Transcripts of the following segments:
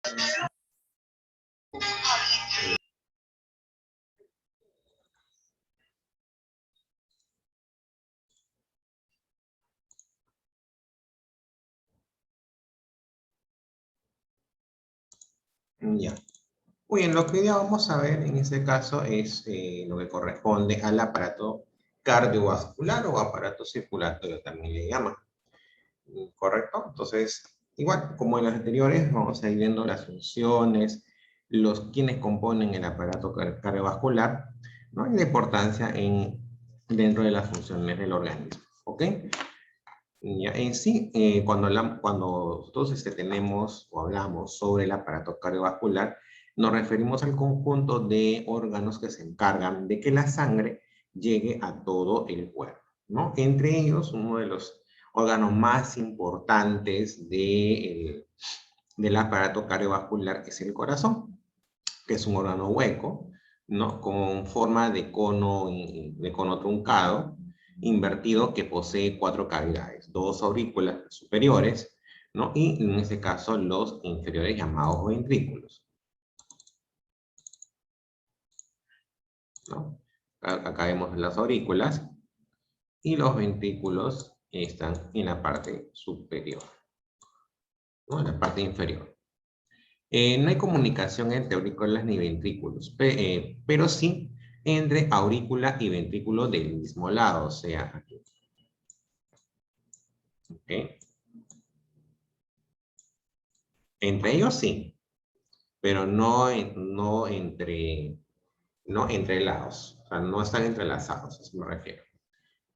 Ya. Muy bien, lo que hoy día vamos a ver en este caso es lo que corresponde al aparato cardiovascular o aparato circulatorio, también le llaman. ¿Correcto? Entonces, igual, como en los anteriores, vamos a ir viendo las funciones, quienes componen el aparato cardiovascular, ¿no? Y la importancia dentro de las funciones del organismo, ¿ok? Ya, en sí, cuando nosotros tenemos o hablamos sobre el aparato cardiovascular, nos referimos al conjunto de órganos que se encargan de que la sangre llegue a todo el cuerpo, ¿no? Entre ellos, uno de los órganos más importantes del aparato cardiovascular es el corazón, que es un órgano hueco, ¿no? Con forma de cono truncado, invertido, que posee 4 cavidades, 2 aurículas superiores, ¿no? Y en este caso los inferiores llamados ventrículos, ¿no? Acá vemos las aurículas y los ventrículos están en la parte superior, ¿no? En la parte inferior. No hay comunicación entre aurículas ni ventrículos, pero sí entre aurícula y ventrículo del mismo lado, o sea, aquí. ¿Okay? Entre ellos sí, pero no entre lados, o sea, no están entrelazados, a eso me refiero.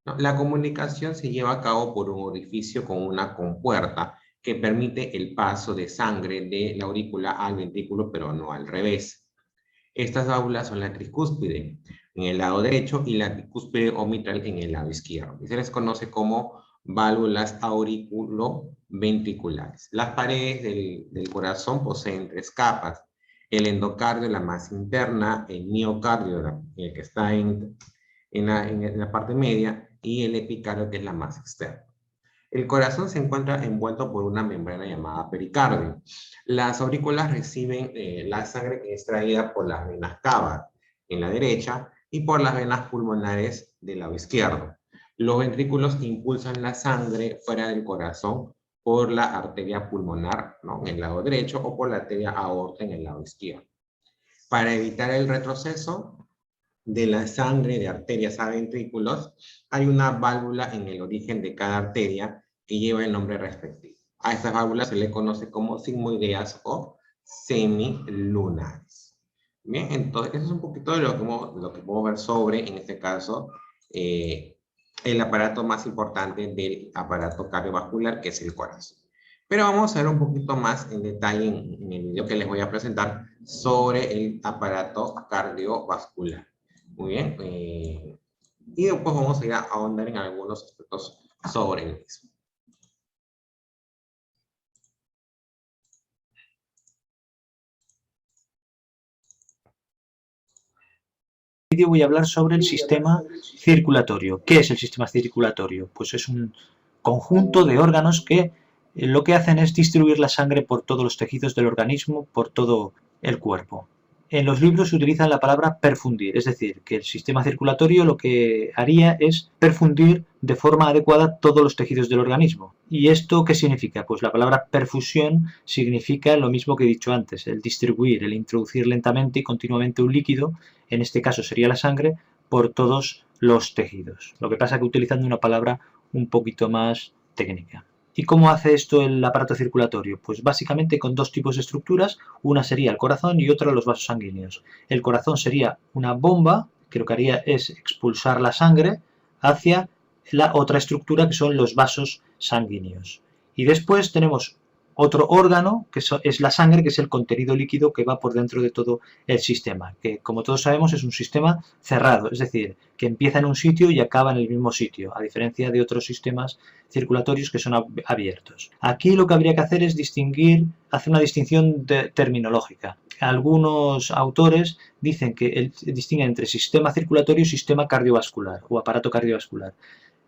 ¿No? La comunicación se lleva a cabo por un orificio con una compuerta que permite el paso de sangre de la aurícula al ventrículo, pero no al revés. Estas válvulas son la tricúspide en el lado derecho y la tricúspide o mitral en el lado izquierdo. Y se les conoce como válvulas auriculoventriculares. Las paredes del corazón poseen 3 capas. El endocardio, la más interna, el miocardio, el que está en la parte media, y el epicardio, que es la más externa. El corazón se encuentra envuelto por una membrana llamada pericardio. Las aurículas reciben la sangre que es traída por las venas cava en la derecha y por las venas pulmonares del lado izquierdo. Los ventrículos impulsan la sangre fuera del corazón por la arteria pulmonar, ¿no? En el lado derecho, o por la arteria aorta en el lado izquierdo. Para evitar el retroceso de la sangre de arterias a ventrículos, hay una válvula en el origen de cada arteria que lleva el nombre respectivo. A estas válvulas se le conoce como sigmoideas o semilunares. Bien, entonces eso es un poquito de lo que podemos ver sobre, en este caso, el aparato más importante del aparato cardiovascular, que es el corazón. Pero vamos a ver un poquito más en detalle en el video que les voy a presentar sobre el aparato cardiovascular. Muy bien. Y después vamos a ir a ahondar en algunos aspectos sobre el mismo. Vídeo voy a hablar sobre el sistema circulatorio. ¿Qué es el sistema circulatorio? Pues es un conjunto de órganos que lo que hacen es distribuir la sangre por todos los tejidos del organismo, por todo el cuerpo. En los libros se utiliza la palabra perfundir, es decir, que el sistema circulatorio lo que haría es perfundir de forma adecuada todos los tejidos del organismo. ¿Y esto qué significa? Pues la palabra perfusión significa lo mismo que he dicho antes, el distribuir, el introducir lentamente y continuamente un líquido, en este caso sería la sangre, por todos los tejidos. Lo que pasa es que utilizando una palabra un poquito más técnica. ¿Y cómo hace esto el aparato circulatorio? Pues básicamente con 2 tipos de estructuras, una sería el corazón y otra los vasos sanguíneos. El corazón sería una bomba, que lo que haría es expulsar la sangre hacia la otra estructura, que son los vasos sanguíneos. Y después tenemos otro órgano, que es la sangre, que es el contenido líquido que va por dentro de todo el sistema, que como todos sabemos es un sistema cerrado, es decir, que empieza en un sitio y acaba en el mismo sitio, a diferencia de otros sistemas circulatorios que son abiertos. Aquí lo que habría que hacer es hacer una distinción terminológica. Algunos autores dicen que distinguen entre sistema circulatorio y sistema cardiovascular o aparato cardiovascular.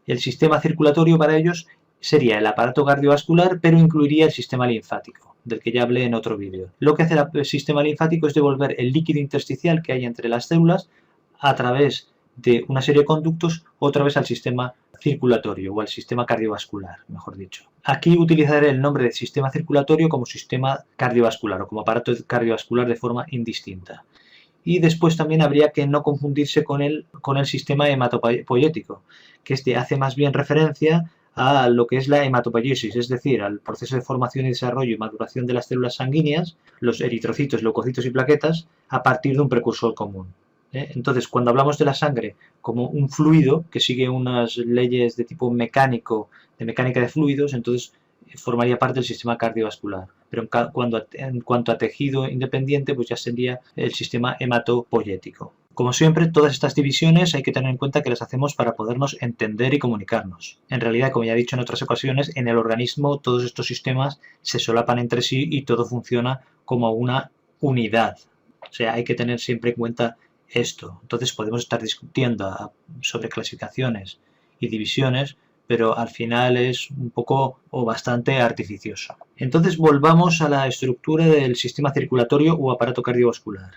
El sistema circulatorio para ellos sería el aparato cardiovascular, pero incluiría el sistema linfático, del que ya hablé en otro vídeo. Lo que hace el sistema linfático es devolver el líquido intersticial que hay entre las células a través de una serie de conductos otra vez al sistema circulatorio o al sistema cardiovascular, mejor dicho. Aquí utilizaré el nombre de sistema circulatorio como sistema cardiovascular o como aparato cardiovascular de forma indistinta. Y después también habría que no confundirse con el sistema hematopoyético, que este hace más bien referencia a lo que es la hematopoiesis, es decir, al proceso de formación y desarrollo y maduración de las células sanguíneas, los eritrocitos, leucocitos y plaquetas, a partir de un precursor común. Entonces, cuando hablamos de la sangre como un fluido que sigue unas leyes de tipo mecánico, de mecánica de fluidos, entonces formaría parte del sistema cardiovascular. Pero en cuanto a tejido independiente, pues ya sería el sistema hematopoyético. Como siempre, todas estas divisiones hay que tener en cuenta que las hacemos para podernos entender y comunicarnos. En realidad, como ya he dicho en otras ocasiones, en el organismo todos estos sistemas se solapan entre sí y todo funciona como una unidad. O sea, hay que tener siempre en cuenta esto. Entonces podemos estar discutiendo sobre clasificaciones y divisiones, pero al final es un poco o bastante artificioso. Entonces volvamos a la estructura del sistema circulatorio o aparato cardiovascular.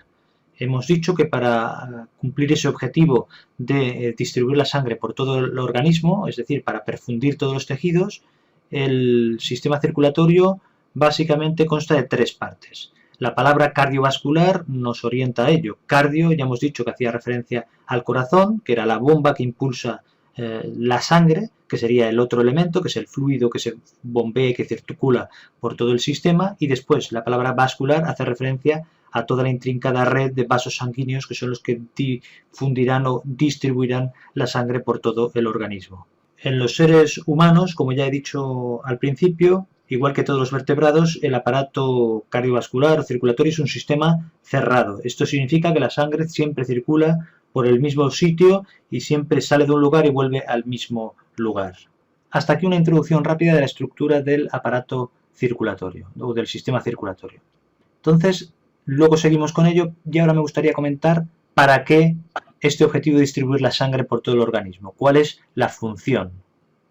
Hemos dicho que para cumplir ese objetivo de distribuir la sangre por todo el organismo, es decir, para perfundir todos los tejidos, el sistema circulatorio básicamente consta de tres partes. La palabra cardiovascular nos orienta a ello. Cardio, ya hemos dicho que hacía referencia al corazón, que era la bomba que impulsa la sangre, que sería el otro elemento, que es el fluido que se bombea y que circula por todo el sistema, y después la palabra vascular hace referencia a toda la intrincada red de vasos sanguíneos que son los que difundirán o distribuirán la sangre por todo el organismo. En los seres humanos, como ya he dicho al principio, igual que todos los vertebrados, el aparato cardiovascular o circulatorio es un sistema cerrado. Esto significa que la sangre siempre circula por el mismo sitio y siempre sale de un lugar y vuelve al mismo lugar. Hasta aquí una introducción rápida de la estructura del aparato circulatorio o del sistema circulatorio. Entonces, luego seguimos con ello y ahora me gustaría comentar para qué este objetivo de distribuir la sangre por todo el organismo. ¿Cuál es la función?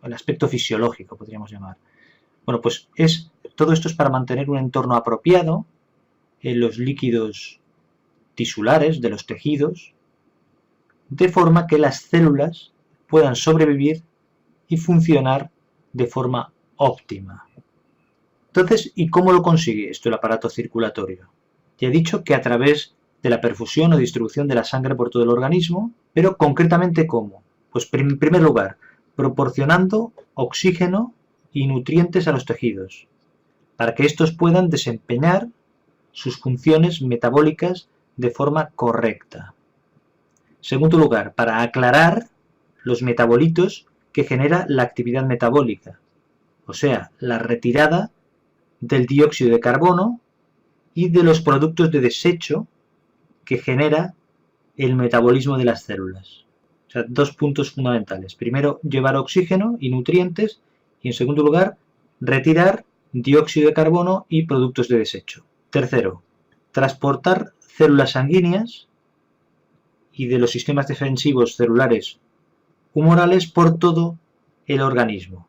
El aspecto fisiológico, podríamos llamar. Bueno, pues todo esto es para mantener un entorno apropiado en los líquidos tisulares de los tejidos, de forma que las células puedan sobrevivir y funcionar de forma óptima. Entonces, ¿y cómo lo consigue esto el aparato circulatorio? Ya he dicho que a través de la perfusión o distribución de la sangre por todo el organismo, pero concretamente ¿cómo? Pues en primer lugar, proporcionando oxígeno y nutrientes a los tejidos, para que estos puedan desempeñar sus funciones metabólicas de forma correcta. Segundo lugar, para aclarar los metabolitos que genera la actividad metabólica, o sea, la retirada del dióxido de carbono y de los productos de desecho que genera el metabolismo de las células. O sea, dos puntos fundamentales. Primero, llevar oxígeno y nutrientes y, en segundo lugar, retirar dióxido de carbono y productos de desecho. Tercero, transportar células sanguíneas y de los sistemas defensivos celulares humorales por todo el organismo,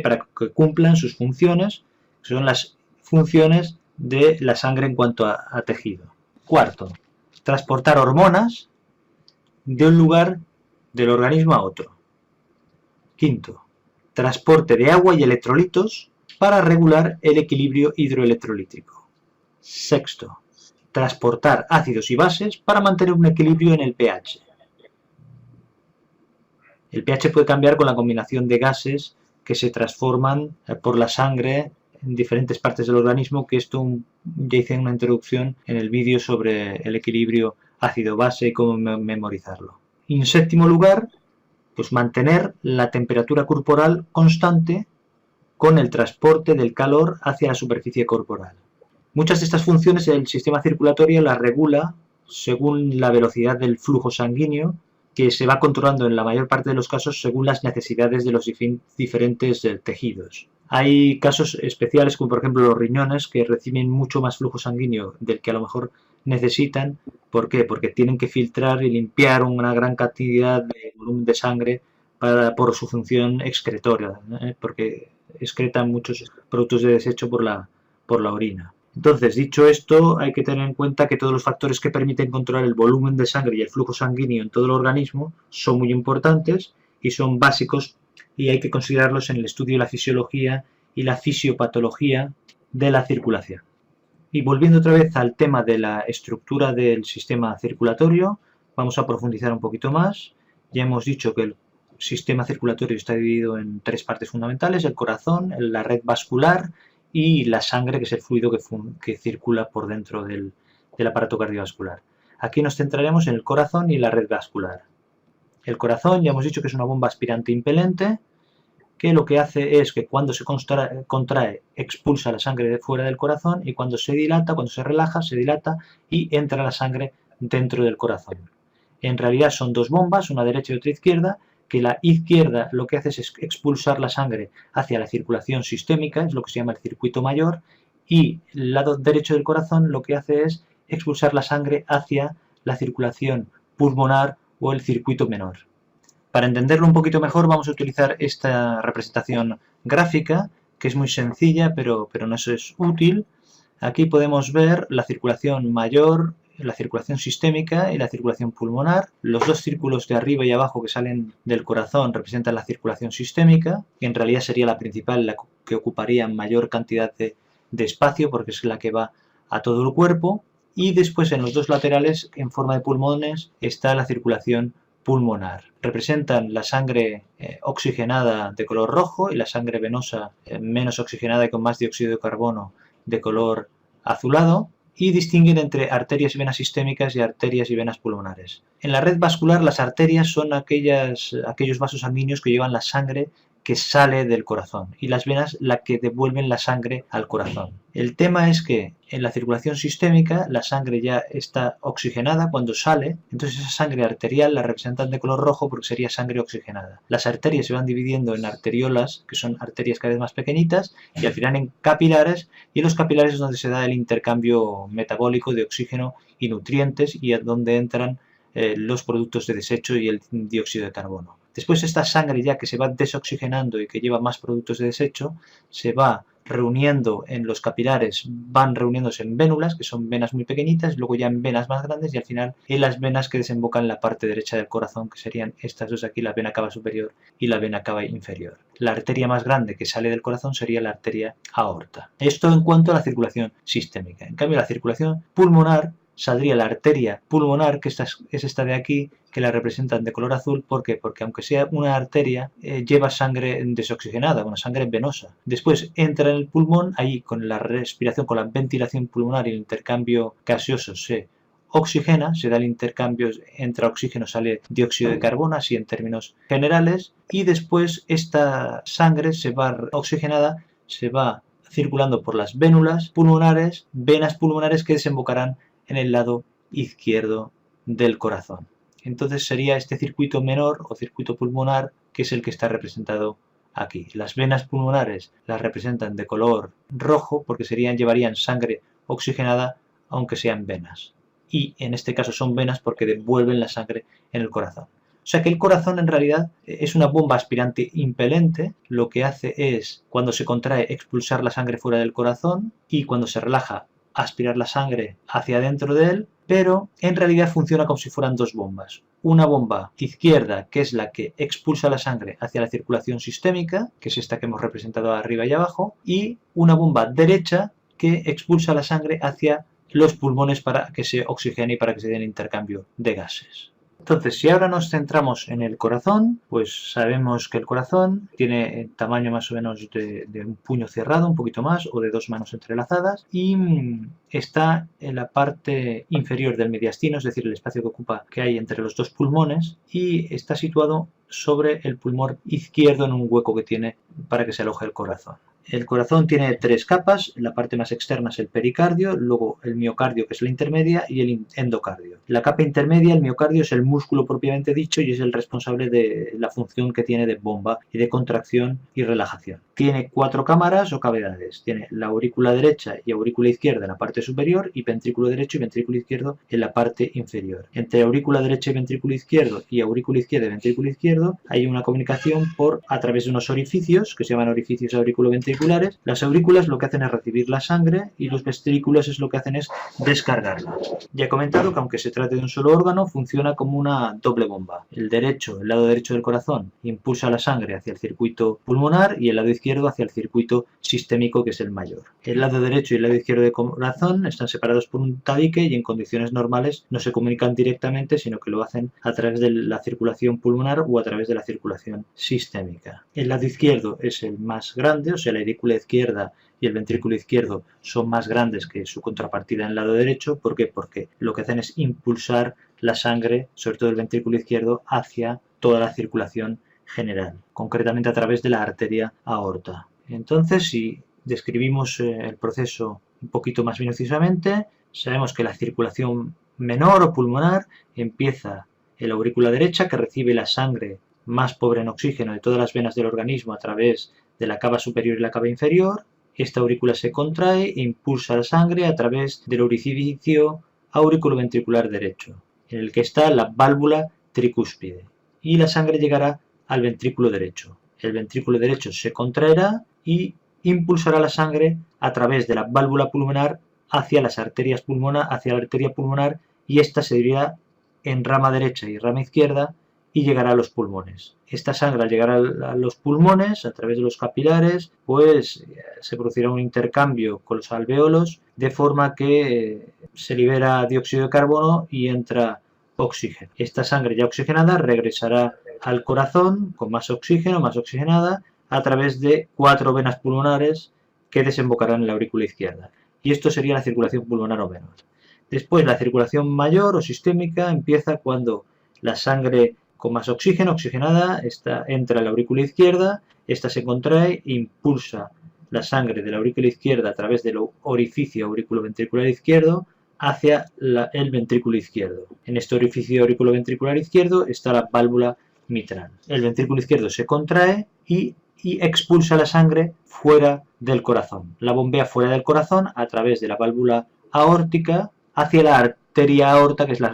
para que cumplan sus funciones, que son las funciones de la sangre en cuanto a tejido. Cuarto, transportar hormonas de un lugar del organismo a otro. Quinto, transporte de agua y electrolitos para regular el equilibrio hidroelectrolítico. Sexto, transportar ácidos y bases para mantener un equilibrio en el pH. El pH puede cambiar con la combinación de gases que se transforman por la sangre en diferentes partes del organismo, que esto ya hice una introducción en el vídeo sobre el equilibrio ácido-base y cómo memorizarlo. Y en séptimo lugar, pues mantener la temperatura corporal constante con el transporte del calor hacia la superficie corporal. Muchas de estas funciones el sistema circulatorio las regula según la velocidad del flujo sanguíneo, que se va controlando en la mayor parte de los casos según las necesidades de los diferentes tejidos. Hay casos especiales como por ejemplo los riñones, que reciben mucho más flujo sanguíneo del que a lo mejor necesitan. ¿Por qué? Porque tienen que filtrar y limpiar una gran cantidad de volumen de sangre por su función excretoria, porque excretan muchos productos de desecho por la orina. Entonces, dicho esto, hay que tener en cuenta que todos los factores que permiten controlar el volumen de sangre y el flujo sanguíneo en todo el organismo son muy importantes y son básicos, y hay que considerarlos en el estudio de la fisiología y la fisiopatología de la circulación. Y volviendo otra vez al tema de la estructura del sistema circulatorio, vamos a profundizar un poquito más. Ya hemos dicho que el sistema circulatorio está dividido en tres partes fundamentales: el corazón, la red vascular y la sangre, que es el fluido que circula por dentro del aparato cardiovascular. Aquí nos centraremos en el corazón y la red vascular. El corazón, ya hemos dicho que es una bomba aspirante impelente, que lo que hace es que cuando se contrae, expulsa la sangre de fuera del corazón, y cuando se dilata, cuando se relaja, se dilata y entra la sangre dentro del corazón. En realidad son dos bombas, una derecha y otra izquierda, que la izquierda lo que hace es expulsar la sangre hacia la circulación sistémica, es lo que se llama el circuito mayor, y el lado derecho del corazón lo que hace es expulsar la sangre hacia la circulación pulmonar o el circuito menor. Para entenderlo un poquito mejor vamos a utilizar esta representación gráfica, que es muy sencilla, pero no es útil. Aquí podemos ver la circulación mayor, la circulación sistémica y la circulación pulmonar. Los dos círculos de arriba y abajo que salen del corazón representan la circulación sistémica, que en realidad sería la principal, la que ocuparía mayor cantidad de espacio, porque es la que va a todo el cuerpo. Y después en los dos laterales, en forma de pulmones, está la circulación pulmonar. Representan la sangre oxigenada de color rojo y la sangre venosa menos oxigenada y con más dióxido de carbono de color azulado, y distinguen entre arterias y venas sistémicas y arterias y venas pulmonares. En la red vascular, las arterias son aquellos vasos sanguíneos que llevan la sangre que sale del corazón, y las venas la que devuelven la sangre al corazón. El tema es que en la circulación sistémica la sangre ya está oxigenada cuando sale, entonces esa sangre arterial la representan de color rojo porque sería sangre oxigenada. Las arterias se van dividiendo en arteriolas, que son arterias cada vez más pequeñitas, y al final en capilares, y en los capilares es donde se da el intercambio metabólico de oxígeno y nutrientes, y es donde entran los productos de desecho y el dióxido de carbono. Después esta sangre ya que se va desoxigenando y que lleva más productos de desecho, se va reuniendo en los capilares, van reuniéndose en vénulas, que son venas muy pequeñitas, luego ya en venas más grandes y al final en las venas que desembocan en la parte derecha del corazón, que serían estas dos aquí, la vena cava superior y la vena cava inferior. La arteria más grande que sale del corazón sería la arteria aorta. Esto en cuanto a la circulación sistémica. En cambio, la circulación pulmonar saldría la arteria pulmonar, que es esta de aquí, que la representan de color azul. ¿Por qué? Porque aunque sea una arteria, lleva sangre desoxigenada, una sangre venosa. Después entra en el pulmón, ahí con la respiración, con la ventilación pulmonar y el intercambio gaseoso se oxigena, se da el intercambio, entra oxígeno, sale dióxido de carbono, así en términos generales, y después esta sangre se va oxigenada, se va circulando por las vénulas pulmonares, venas pulmonares que desembocarán en el lado izquierdo del corazón. Entonces sería este circuito menor o circuito pulmonar, que es el que está representado aquí. Las venas pulmonares las representan de color rojo porque llevarían sangre oxigenada aunque sean venas. Y en este caso son venas porque devuelven la sangre en el corazón. O sea que el corazón en realidad es una bomba aspirante impelente. Lo que hace es, cuando se contrae, expulsar la sangre fuera del corazón, y cuando se relaja, aspirar la sangre hacia dentro de él, pero en realidad funciona como si fueran dos bombas. Una bomba izquierda, que es la que expulsa la sangre hacia la circulación sistémica, que es esta que hemos representado arriba y abajo, y una bomba derecha que expulsa la sangre hacia los pulmones para que se oxigene y para que se den intercambio de gases. Entonces, si ahora nos centramos en el corazón, pues sabemos que el corazón tiene el tamaño más o menos de un puño cerrado, un poquito más, o de dos manos entrelazadas, y está en la parte inferior del mediastino, es decir, el espacio que hay entre los dos pulmones, y está situado sobre el pulmón izquierdo en un hueco que tiene para que se aloje el corazón. El corazón tiene 3 capas, la parte más externa es el pericardio, luego el miocardio, que es la intermedia, y el endocardio. La capa intermedia, el miocardio, es el músculo propiamente dicho y es el responsable de la función que tiene de bomba y de contracción y relajación. Tiene 4 cámaras o cavidades. Tiene la aurícula derecha y aurícula izquierda en la parte superior y ventrículo derecho y ventrículo izquierdo en la parte inferior. Entre aurícula derecha y ventrículo izquierdo y aurícula izquierda y ventrículo izquierdo hay una comunicación a través de unos orificios que se llaman orificios auriculoventriculares. Las aurículas lo que hacen es recibir la sangre y los ventrículos es lo que hacen es descargarla. Ya he comentado que aunque se trate de un solo órgano, funciona como una doble bomba. El lado derecho del corazón, impulsa la sangre hacia el circuito pulmonar y el lado izquierdo hacia el circuito sistémico, que es el mayor. El lado derecho y el lado izquierdo del corazón están separados por un tabique y en condiciones normales no se comunican directamente, sino que lo hacen a través de la circulación pulmonar o a través de la circulación sistémica. El lado izquierdo es el más grande, o sea, la aurícula izquierda y el ventrículo izquierdo son más grandes que su contrapartida en el lado derecho. ¿Por qué? Porque lo que hacen es impulsar la sangre, sobre todo el ventrículo izquierdo, hacia toda la circulación general, concretamente a través de la arteria aorta. Entonces, si describimos el proceso un poquito más minuciosamente, sabemos que la circulación menor o pulmonar empieza en la aurícula derecha, que recibe la sangre más pobre en oxígeno de todas las venas del organismo a través de la cava superior y la cava inferior. Esta aurícula se contrae e impulsa la sangre a través del orificio auriculoventricular derecho, en el que está la válvula tricúspide, y la sangre llegará al ventrículo derecho. El ventrículo derecho se contraerá y impulsará la sangre a través de la válvula pulmonar hacia las arterias pulmonar, hacia la arteria pulmonar, y esta se dividirá en rama derecha y rama izquierda y llegará a los pulmones. Esta sangre, al llegar a los pulmones, a través de los capilares, pues se producirá un intercambio con los alvéolos, de forma que se libera dióxido de carbono y entra oxígeno. Esta sangre ya oxigenada regresará al corazón con más oxígeno, más oxigenada, a través de 4 venas pulmonares que desembocarán en la aurícula izquierda. Y esto sería la circulación pulmonar o menor. Después, la circulación mayor o sistémica empieza cuando la sangre con más oxígeno, oxigenada, entra a la aurícula izquierda, esta se contrae e impulsa la sangre de la aurícula izquierda a través del orificio auriculoventricular izquierdo hacia el ventrículo izquierdo. En este orificio auriculoventricular izquierdo está la válvula mitral. El ventrículo izquierdo se contrae y expulsa la sangre fuera del corazón. La bombea fuera del corazón a través de la válvula aórtica hacia la arteria aorta, que es la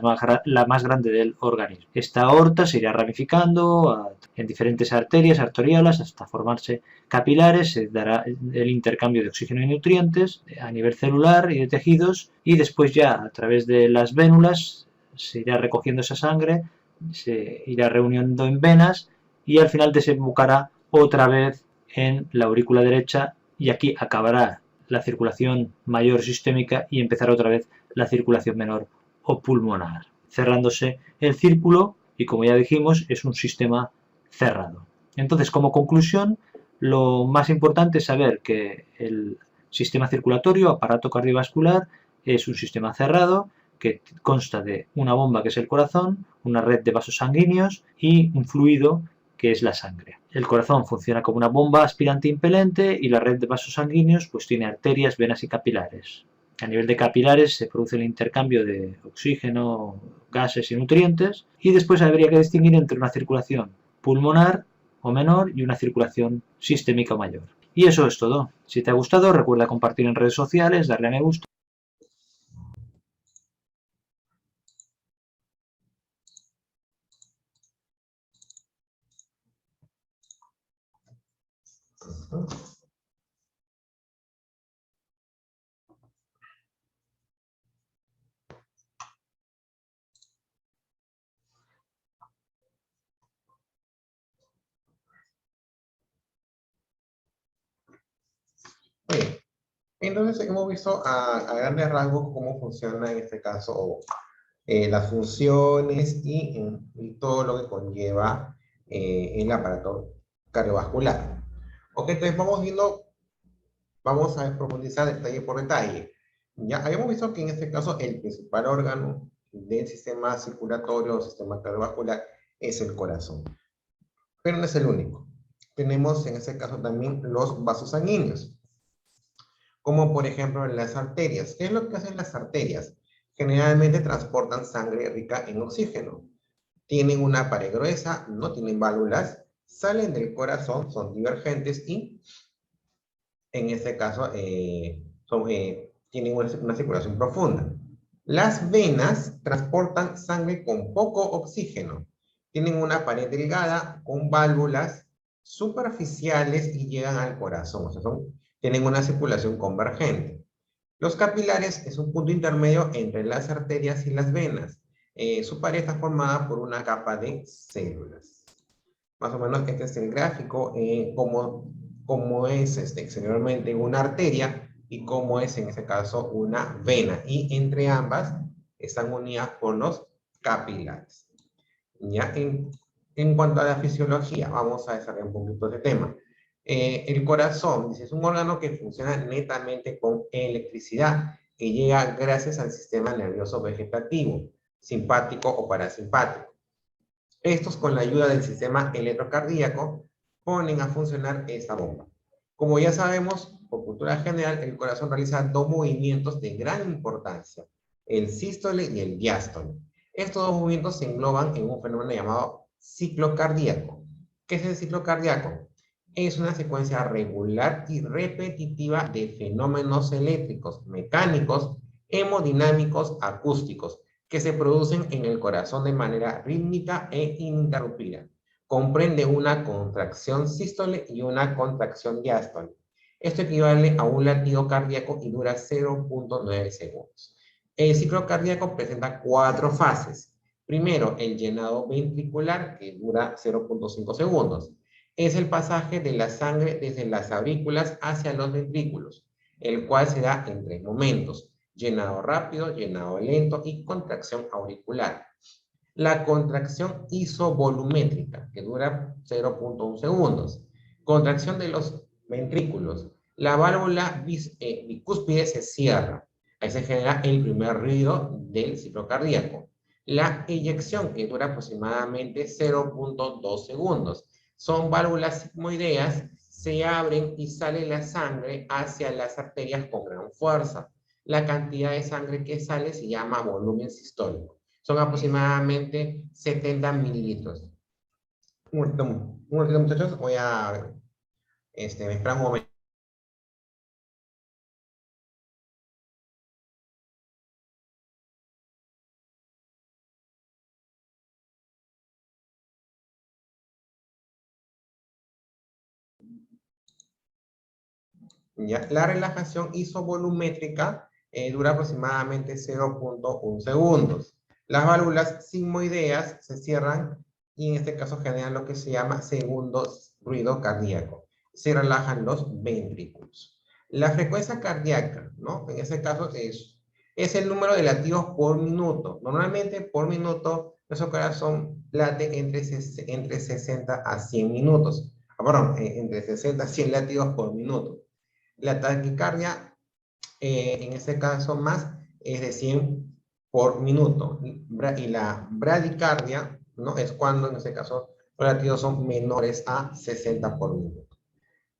más grande del organismo. Esta aorta se irá ramificando en diferentes arterias arteriolas hasta formarse capilares, se dará el intercambio de oxígeno y nutrientes a nivel celular y de tejidos, y después ya a través de las vénulas se irá recogiendo esa sangre, se irá reuniendo en venas y al final desembocará otra vez en la aurícula derecha, y aquí acabará la circulación mayor sistémica y empezará otra vez la circulación menor o pulmonar, cerrándose el círculo, y como ya dijimos, es un sistema cerrado. Entonces, como conclusión, lo más importante es saber que el sistema circulatorio, aparato cardiovascular, es un sistema cerrado que consta de una bomba, que es el corazón, una red de vasos sanguíneos y un fluido, que es la sangre. El corazón funciona como una bomba aspirante impelente y la red de vasos sanguíneos pues tiene arterias, venas y capilares. A nivel de capilares se produce el intercambio de oxígeno, gases y nutrientes, y después habría que distinguir entre una circulación pulmonar o menor y una circulación sistémica o mayor. Y eso es todo. Si te ha gustado, recuerda compartir en redes sociales, darle a me gusta. Bien, entonces hemos visto a grandes rasgos cómo funciona en este caso las funciones y todo lo que conlleva el aparato cardiovascular. Ok, entonces vamos a profundizar detalle por detalle. Ya habíamos visto que en este caso el principal órgano del sistema circulatorio o sistema cardiovascular es el corazón, pero no es el único. tenemos en este caso también los vasos sanguíneos, como por ejemplo las arterias. ¿Qué es lo que hacen las arterias? Generalmente transportan sangre rica en oxígeno. Tienen una pared gruesa, no tienen válvulas, salen del corazón, son divergentes y en este caso tienen una circulación profunda. Las venas transportan sangre con poco oxígeno. Tienen una pared delgada con válvulas superficiales y llegan al corazón. O sea, tienen una circulación convergente. Los capilares es un punto intermedio entre las arterias y las venas. Su pared está formada por una capa de células. Más o menos este es el gráfico, como es exteriormente una arteria y cómo es en este caso una vena. Y entre ambas están unidas por los capilares. Ya en cuanto a la fisiología, vamos a desarrollar un poquito de tema. El corazón es un órgano que funciona netamente con electricidad, que llega gracias al sistema nervioso vegetativo, simpático o parasimpático. Estos, con la ayuda del sistema electrocardíaco, ponen a funcionar esta bomba. Como ya sabemos, por cultura general, el corazón realiza dos movimientos de gran importancia, el sístole y el diástole. Estos dos movimientos se engloban en un fenómeno llamado ciclo cardíaco. ¿Qué es el ciclo cardíaco? Es una secuencia regular y repetitiva de fenómenos eléctricos, mecánicos, hemodinámicos, acústicos, que se producen en el corazón de manera rítmica e ininterrumpida. Comprende una contracción sístole y una contracción diástole. Esto equivale a un latido cardíaco y dura 0.9 segundos. El ciclo cardíaco presenta 4 fases. Primero, el llenado ventricular, que dura 0.5 segundos. Es el pasaje de la sangre desde las aurículas hacia los ventrículos, el cual se da en 3 momentos: llenado rápido, llenado lento y contracción auricular. La contracción isovolumétrica, que dura 0.1 segundos. Contracción de los ventrículos. La válvula bicúspide se cierra. Ahí se genera el primer ruido del ciclo cardíaco. La eyección, que dura aproximadamente 0.2 segundos. Son válvulas sigmoideas, se abren y sale la sangre hacia las arterias con gran fuerza. La cantidad de sangre que sale se llama volumen sistólico. Son aproximadamente 70 mililitros. Un momentito, muchachos. Voy a me esperan un momento. ¿Ya? La relajación isovolumétrica dura aproximadamente 0.1 segundos. Las válvulas sigmoideas se cierran y en este caso generan lo que se llama segundo ruido cardíaco. Se relajan los ventrículos. La frecuencia cardíaca, ¿no? En este caso es el número de latidos por minuto. Normalmente por minuto nuestro corazón late entre 60 a 100 minutos. Entre 60 a 100 latidos por minuto. La taquicardia, en este caso más, es de 100 por minuto. Y la bradicardia, ¿no? Es cuando, en este caso, los latidos son menores a 60 por minuto.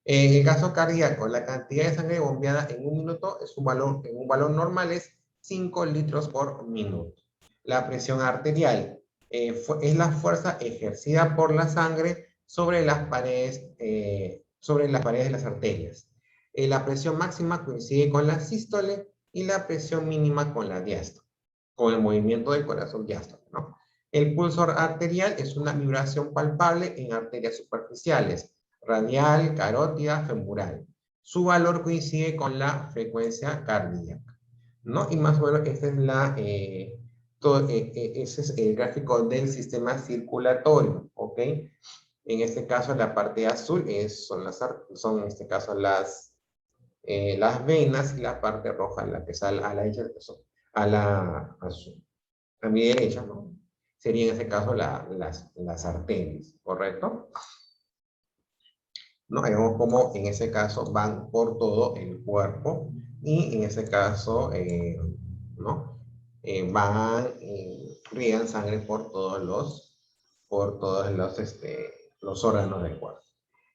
En el caso cardíaco, la cantidad de sangre bombeada en un minuto en un valor normal es 5 litros por minuto. La presión arterial es la fuerza ejercida por la sangre sobre las paredes de las arterias. La presión máxima coincide con la sístole y la presión mínima con la diástole, con el movimiento del corazón diástole, ¿no? El pulso arterial es una vibración palpable en arterias superficiales, radial, carótida, femoral. Su valor coincide con la frecuencia cardíaca, ¿no? Y más o menos ese es el gráfico del sistema circulatorio, ¿ok? En este caso, la parte azul son en este caso las venas, y la parte roja, la que sale a la derecha, a mi derecha, ¿no? Sería en este caso las arterias, ¿correcto? ¿No? Vemos cómo en ese caso van por todo el cuerpo y en ese caso, ¿no? Riegan sangre por todos los órganos del cuerpo.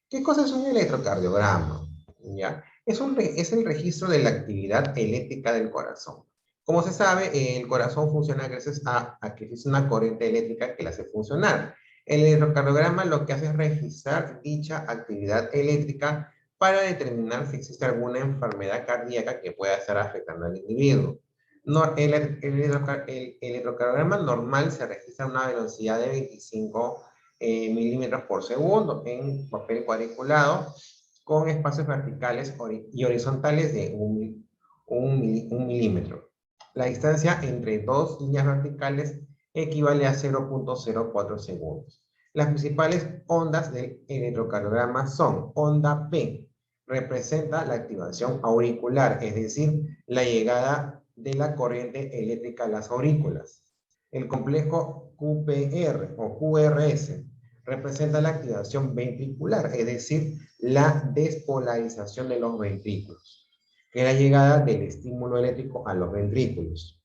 ¿Qué cosa es un electrocardiograma? ¿Ya? Es el registro de la actividad eléctrica del corazón. Como se sabe, el corazón funciona gracias a que existe una corriente eléctrica que la hace funcionar. El electrocardiograma lo que hace es registrar dicha actividad eléctrica para determinar si existe alguna enfermedad cardíaca que pueda estar afectando al individuo. No, el electrocardiograma normal se registra a una velocidad de 25 milímetros por segundo en papel cuadriculado con espacios verticales y horizontales de un milímetro. La distancia entre dos líneas verticales equivale a 0.04 segundos. Las principales ondas del electrocardiograma son onda P, representa la activación auricular, es decir, la llegada de la corriente eléctrica a las aurículas. El complejo QPR o QRS representa la activación ventricular, es decir, la despolarización de los ventrículos, que es la llegada del estímulo eléctrico a los ventrículos.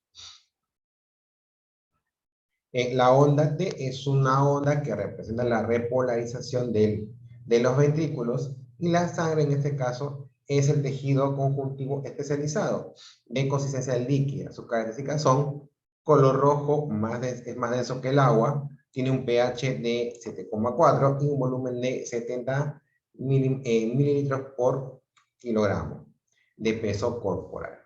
La onda T es una onda que representa la repolarización de los ventrículos y la sangre en este caso es el tejido conjuntivo especializado de consistencia líquida. Sus características son color rojo, es más denso que el agua, tiene un pH de 7,4 y un volumen de 70 mililitros por kilogramo de peso corporal.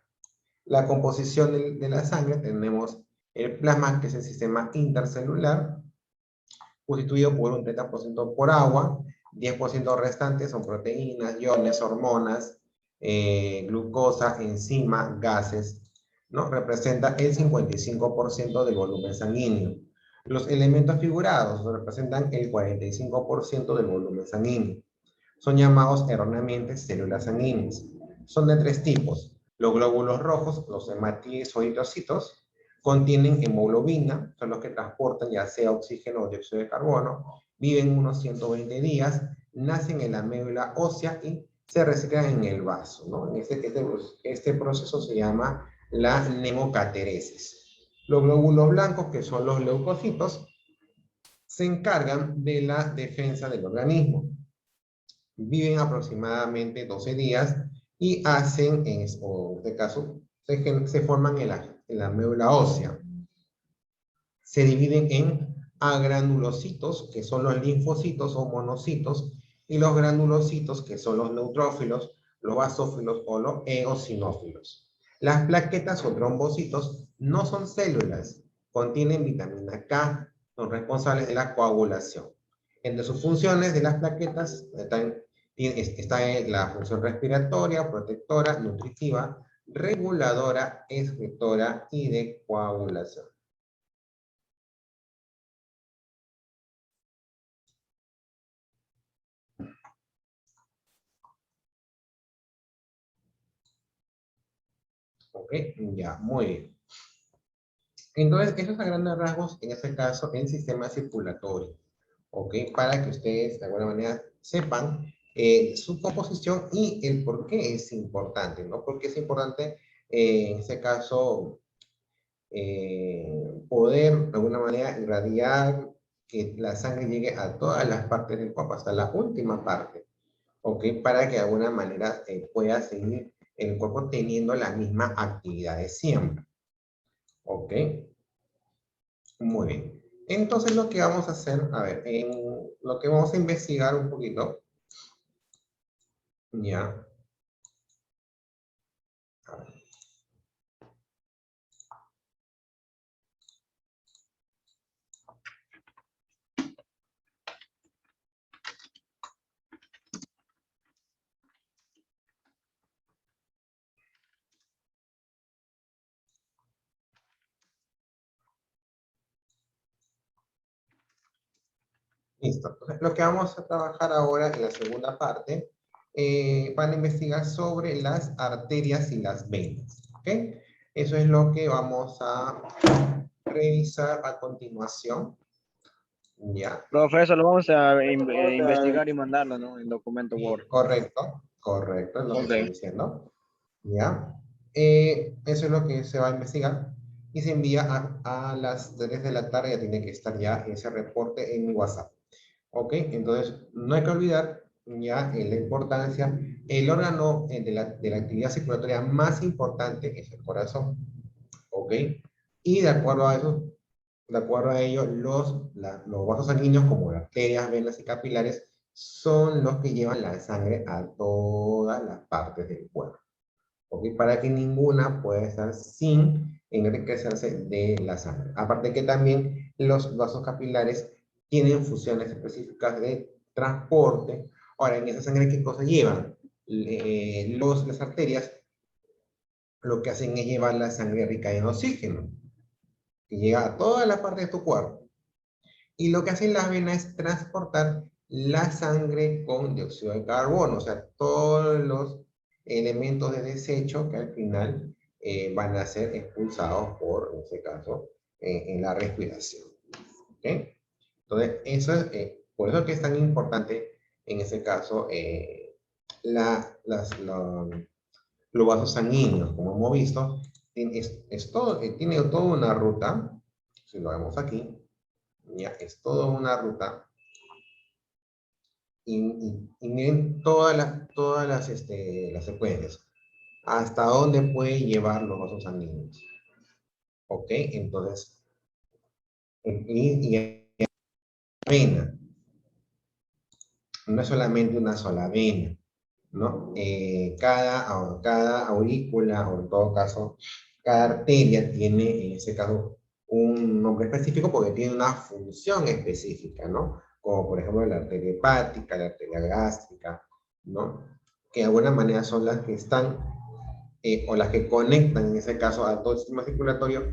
La composición de la sangre tenemos el plasma, que es el sistema intercelular, constituido por un 30% por agua, 10% restante son proteínas, iones, hormonas, glucosa, enzima, gases, ¿no? Representa el 55% del volumen sanguíneo. Los elementos figurados representan el 45% del volumen sanguíneo. Son llamados erróneamente células sanguíneas. Son de tres tipos. Los glóbulos rojos, los hematíes o eritrocitos, contienen hemoglobina, son los que transportan ya sea oxígeno o dióxido de carbono, viven unos 120 días, nacen en la médula ósea y se reciclan en el vaso, ¿no? Este proceso se llama la nemocateresis. Los glóbulos blancos, que son los leucocitos, se encargan de la defensa del organismo. Viven aproximadamente 12 días y hacen, en este caso, se forman en la médula ósea. Se dividen en agranulocitos, que son los linfocitos o monocitos, y los granulocitos, que son los neutrófilos, los basófilos o los eosinófilos. Las plaquetas o trombocitos no son células, contienen vitamina K, son responsables de la coagulación. Entre sus funciones de las plaquetas está la función respiratoria, protectora, nutritiva, reguladora, excretora y de coagulación. Ok, ya, muy bien. Entonces, eso es a grandes rasgos, en este caso, el sistema circulatorio. Ok, para que ustedes de alguna manera sepan su composición y el por qué es importante, ¿no? Porque es importante, en este caso, poder de alguna manera irradiar que la sangre llegue a todas las partes del cuerpo, hasta la última parte, ¿ok? Para que de alguna manera pueda seguir el cuerpo teniendo la misma actividad de siempre, ¿ok? Muy bien. Entonces lo que vamos a hacer, a ver, lo que vamos a investigar un poquito, ya. A ver. Listo. Entonces, lo que vamos a trabajar ahora en la segunda parte, van a investigar sobre las arterias y las venas, ¿ok? Eso es lo que vamos a revisar a continuación, ¿ya? Profesor, lo vamos a investigar y mandarlo, ¿no? En documento Word. Correcto, correcto, es lo que Ok. estoy diciendo, ¿ya? Eso es lo que se va a investigar y se envía a las 3 de la tarde, ya tiene que estar ya ese reporte en mi WhatsApp. Ok, entonces no hay que olvidar ya la importancia, el órgano de la actividad circulatoria más importante es el corazón, ¿ok? Y de acuerdo a eso, de acuerdo a ello, los vasos sanguíneos como las arterias, venas y capilares son los que llevan la sangre a todas las partes del cuerpo, ¿ok? Para que ninguna pueda estar sin enriquecerse de la sangre. Aparte que también los vasos capilares tienen funciones específicas de transporte. Ahora, en esa sangre, ¿qué cosa llevan? Las arterias lo que hacen es llevar la sangre rica en oxígeno, que llega a todas las partes de tu cuerpo. Y lo que hacen las venas es transportar la sangre con dióxido de carbono, o sea, todos los elementos de desecho que al final van a ser expulsados por, en este caso, en la respiración. ¿Okay? Entonces, eso es, por eso que es tan importante, en ese caso, los vasos sanguíneos, como hemos visto, tiene toda una ruta, si lo vemos aquí, ya es toda una ruta, y miren las secuencias, hasta dónde puede llevar los vasos sanguíneos. ¿Ok? Entonces, y la vena, no es solamente una sola vena, ¿no? Cada aurícula, o en todo caso, cada arteria tiene, en ese caso, un nombre específico porque tiene una función específica, ¿no? Como por ejemplo la arteria hepática, la arteria gástrica, ¿no? Que de alguna manera son las que están, o las que conectan, en ese caso, a todo el sistema circulatorio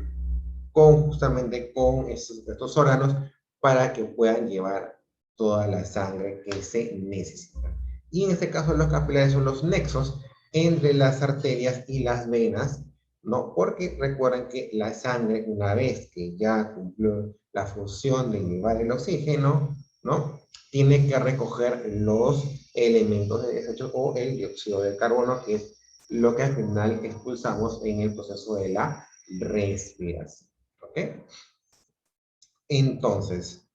justamente con estos órganos para que puedan llevar toda la sangre que se necesita. Y en este caso los capilares son los nexos entre las arterias y las venas, ¿no? Porque recuerden que la sangre, una vez que ya cumplió la función de llevar el oxígeno, ¿no? Tiene que recoger los elementos de desecho o el dióxido de carbono, que es lo que al final expulsamos en el proceso de la respiración. ¿Ok? Entonces,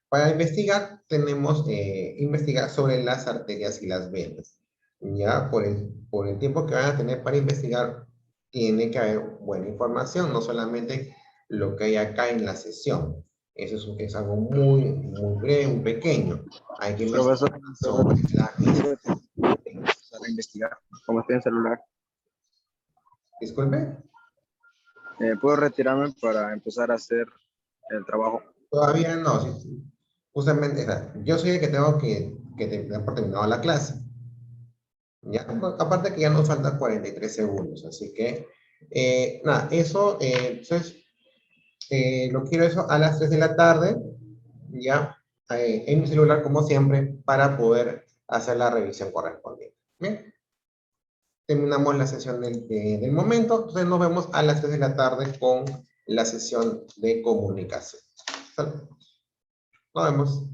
para investigar, tenemos investigar sobre las arterias y las venas. Ya, por el tiempo que van a tener para investigar, tiene que haber buena información, no solamente lo que hay acá en la sesión. Eso es algo muy, muy breve, muy pequeño. Hay que investigar sobre la misma. Para investigar, como estoy en celular. Disculpe. ¿Puedo retirarme para empezar a hacer el trabajo? Todavía no. Justamente, o sea, yo soy el que tengo que dar por terminado la clase. Ya, aparte que ya nos falta 43 segundos, así que, nada, eso, entonces, lo quiero eso a las 3 de la tarde, ya, en mi celular como siempre, para poder hacer la revisión correspondiente. Bien, terminamos la sesión del momento, entonces nos vemos a las 3 de la tarde con la sesión de comunicación. Nos vemos.